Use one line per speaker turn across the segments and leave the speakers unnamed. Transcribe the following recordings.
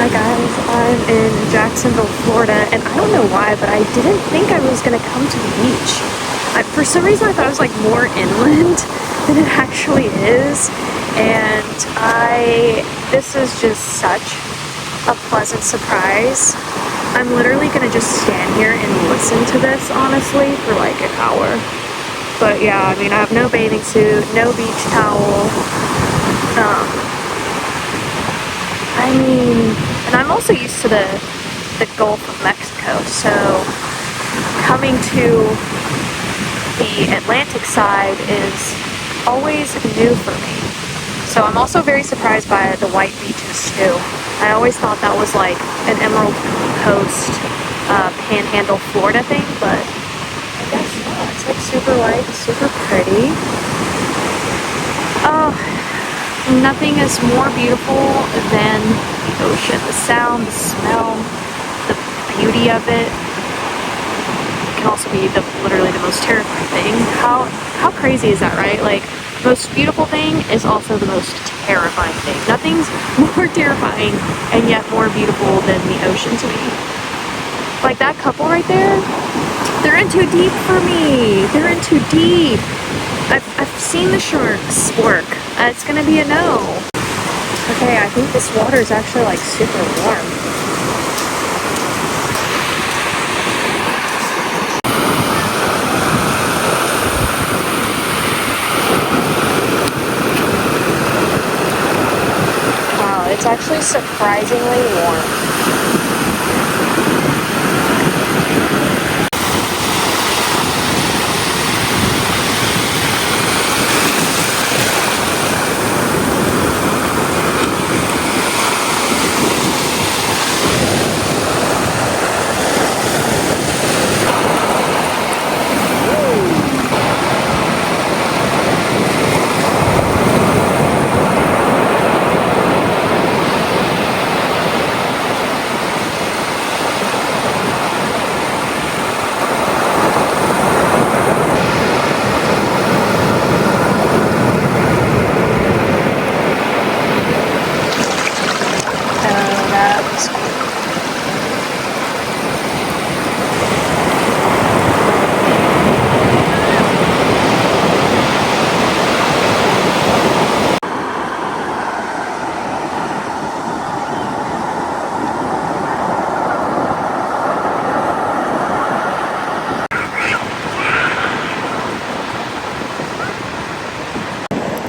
Hi guys, I'm in Jacksonville, Florida, and I don't know why, but I didn't think I was going to come to the beach. For some reason I thought it was like more inland than it actually is, and this is just such a pleasant surprise. I'm literally going to just stand here and listen to this, honestly, for like an hour. But yeah, I mean, I have no bathing suit, no beach towel, and I'm also used to the Gulf of Mexico, so coming to the Atlantic side is always new for me. So I'm also very surprised by the white beaches too. I always thought that was like an Emerald Coast, Panhandle, Florida thing, but I guess not. It's like super white, super pretty. Oh, nothing is more beautiful than the ocean. The sound, the smell, the beauty of it. It can also be literally the most terrifying thing. How crazy is that, right? Like, most beautiful thing is also the most terrifying thing. Nothing's more terrifying and yet more beautiful than the ocean to me. Like that couple right there, they're in too deep for me. They're in too deep. I've seen the sharks work. It's gonna be a no. Okay, I think this water is actually like super warm. Wow, it's actually surprisingly warm.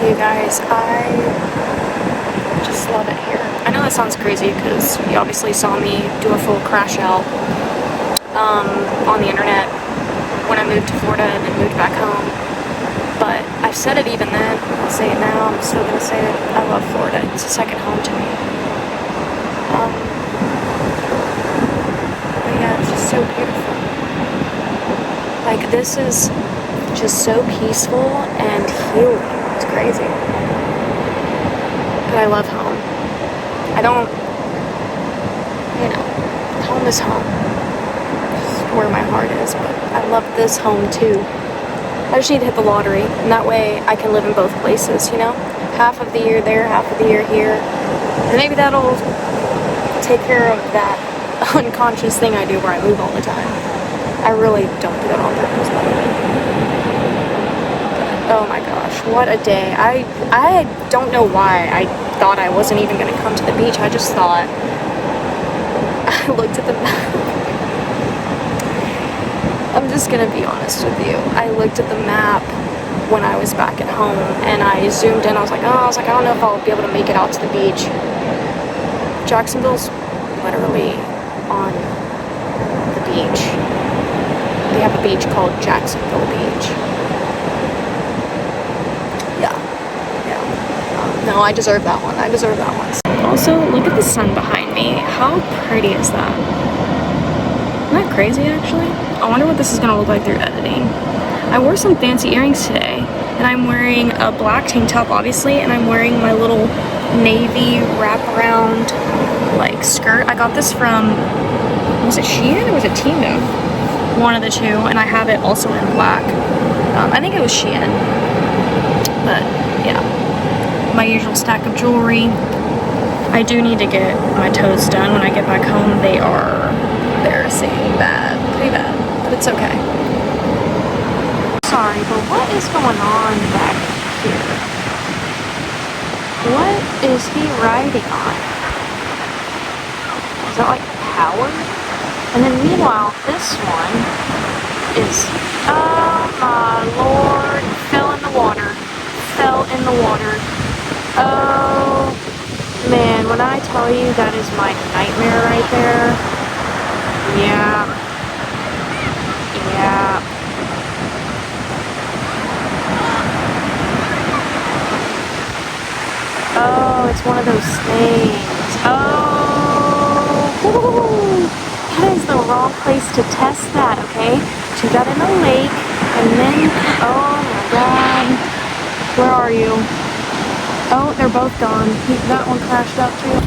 You guys, I just love it here. I know that sounds crazy because you obviously saw me do a full crash out on the internet when I moved to Florida and then moved back home. But I've said it even then, I'll say it now, I'm still gonna say it. I love Florida. It's a second home to me. But yeah, it's just so beautiful. Like, this is just so peaceful and healing. It's crazy. But I love home. I don't, home is home. It's where my heart is, but I love this home too.
I just need to hit the lottery, and that way I can live in both places, you know? Half of the year there, half of the year here. And maybe that'll take care of that unconscious thing I do where I move all the time. I really don't do that on purpose, by the way. Oh my gosh, what a day. I don't know why I thought I wasn't even going to come to the beach. I just thought, I looked at the map. I'm just going to be honest with you. I looked at the map when I was back at home and I zoomed in. I was like, I don't know if I'll be able to make it out to the beach. Jacksonville's literally on the beach. They have a beach called Jacksonville Beach. No, I deserve that one. Also, look at the sun behind me. How pretty is that? Isn't that crazy, actually? I wonder what this is going to look like through editing. I wore some fancy earrings today, and I'm wearing a black tank top, obviously, and I'm wearing my little navy wraparound, like, skirt. I got this from, was it Shein or was it Temu? One of the two, and I have it also in black. I think it was Shein, but, yeah. My usual stack of jewelry. I do need to get my toes done when I get back home. They are embarrassing, pretty bad, but it's okay. Sorry, but what is going on back here? What is he riding on? Is that like power? And then meanwhile, this one is, oh my lord, fell in the water. Oh man, when I tell you that is my nightmare right there, yeah. Oh, it's one of those things. Oh, that is the wrong place to test that, okay? Put that in a lake, and then, oh my god, where are you? Oh, they're both gone. That one crashed out too.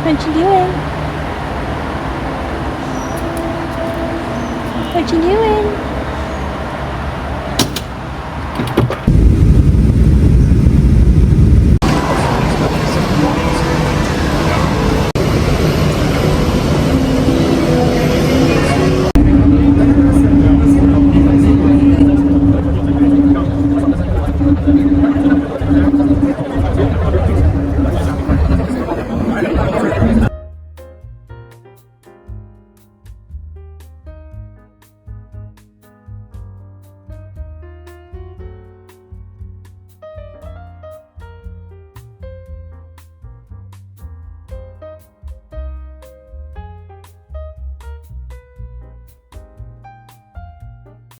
What you doing? What you doing?